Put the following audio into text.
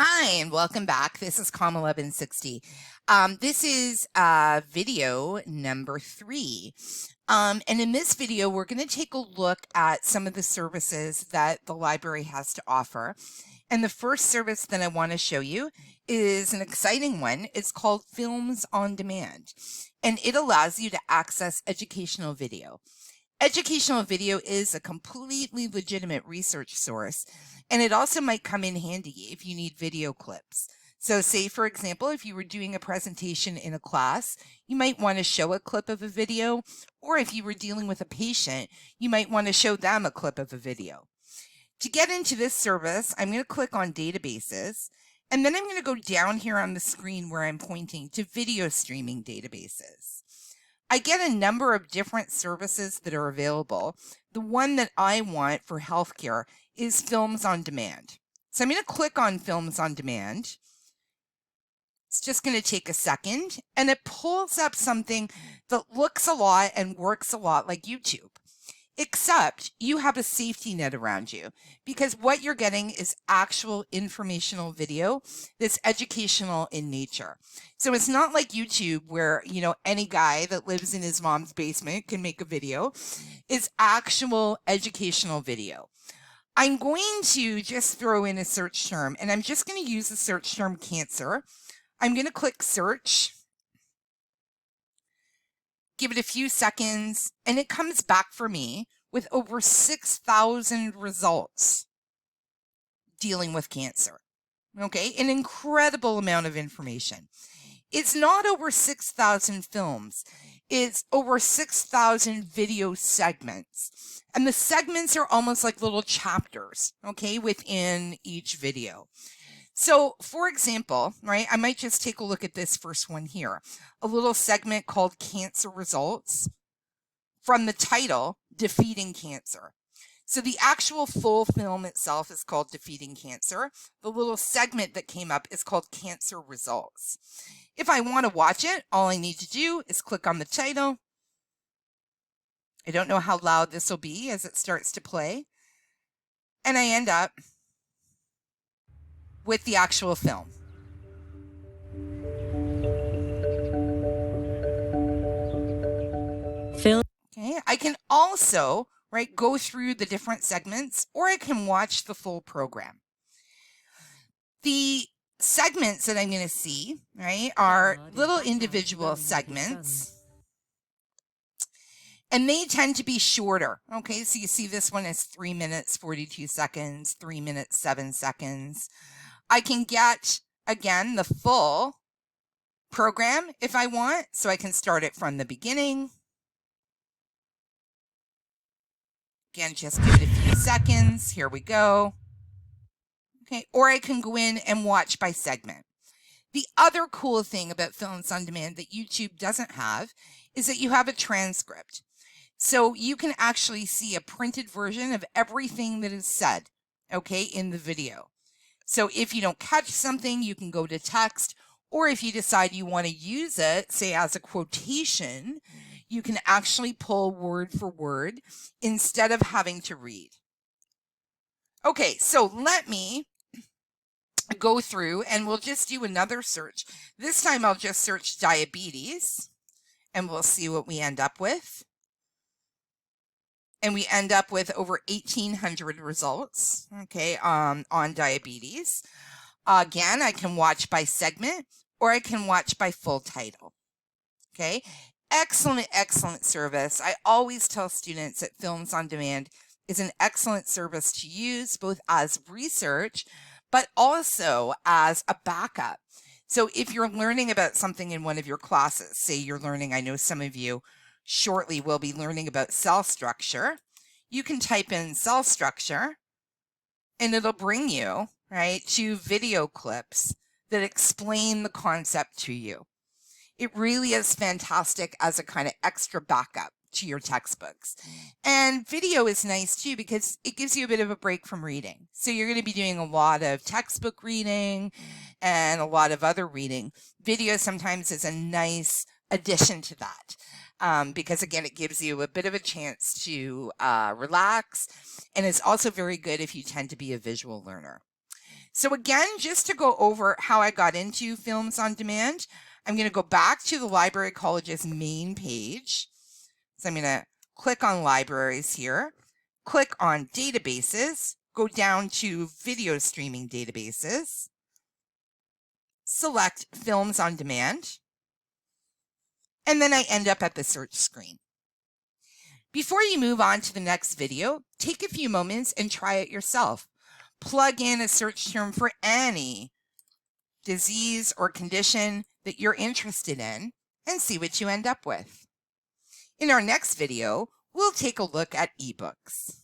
Hi, and welcome back. This is COMM1160. This is video number 3. And in this video, we're going to take a look at some of the services that the library has to offer. And the first service that I want to show you is an exciting one. It's called Films on Demand, and it allows you to access educational video. Educational video is a completely legitimate research source, and it also might come in handy if you need video clips. So say, for example, if you were doing a presentation in a class, you might want to show a clip of a video, or if you were dealing with a patient, you might want to show them a clip of a video. To get into this service, I'm going to click on Databases, and then I'm going to go down here on the screen where I'm pointing to Video Streaming Databases. I get a number of different services that are available. The one that I want for healthcare is Films on Demand. So I'm going to click on Films on Demand. It's just going to take a second, and it pulls up something that looks a lot and works a lot like YouTube. Except you have a safety net around you, because what you're getting is actual informational video that's educational in nature. So it's not like YouTube where, any guy that lives in his mom's basement can make a video. It's actual educational video. I'm going to just throw in a search term, and I'm just going to use the search term cancer. I'm going to click search. Give it a few seconds, and it comes back for me with over 6,000 results dealing with cancer. Okay, an incredible amount of information. It's not over 6,000 films. It's over 6,000 video segments. And the segments are almost like little chapters, okay, within each video. So, for example, right, I might just take a look at this first one here, a little segment called Cancer Results from the title, Defeating Cancer. So the actual full film itself is called Defeating Cancer. The little segment that came up is called Cancer Results. If I want to watch it, all I need to do is click on the title. I don't know how loud this will be as it starts to play. And I end up with the actual film. Okay, I can also, go through the different segments, or I can watch the full program. The segments that I'm going to see, are little individual segments, and they tend to be shorter. Okay, so you see this one is 3 minutes, 42 seconds, 3 minutes, 7 seconds. I can get, again, the full program if I want, so I can start it from the beginning. Again, just give it a few seconds. Here we go. Okay, or I can go in and watch by segment. The other cool thing about Films on Demand that YouTube doesn't have is that you have a transcript. So you can actually see a printed version of everything that is said, okay, in the video. So if you don't catch something, you can go to text, or if you decide you want to use it, say as a quotation, you can actually pull word for word instead of having to read. Okay, so let me go through and we'll just do another search. This time I'll just search diabetes and we'll see what we end up with. And we end up with over 1,800 results, okay, on diabetes. Again, I can watch by segment or I can watch by full title, okay? Excellent, excellent service. I always tell students that Films on Demand is an excellent service to use both as research, but also as a backup. So if you're learning about something in one of your classes, say you're learning, I know some of you shortly will be learning about cell structure, you can type in cell structure and it'll bring you, to video clips that explain the concept to you. It really is fantastic as a kind of extra backup to your textbooks. And video is nice too because it gives you a bit of a break from reading. So you're going to be doing a lot of textbook reading and a lot of other reading. Video sometimes is a nice addition to that. Because again, it gives you a bit of a chance to relax, and it's also very good if you tend to be a visual learner. So again, just to go over how I got into Films on Demand, I'm going to go back to the Library College's main page. So I'm going to click on Libraries here, click on Databases, go down to Video Streaming Databases, select Films on Demand, and then I end up at the search screen. Before you move on to the next video, take a few moments and try it yourself. Plug in a search term for any disease or condition that you're interested in and see what you end up with. In our next video, we'll take a look at ebooks.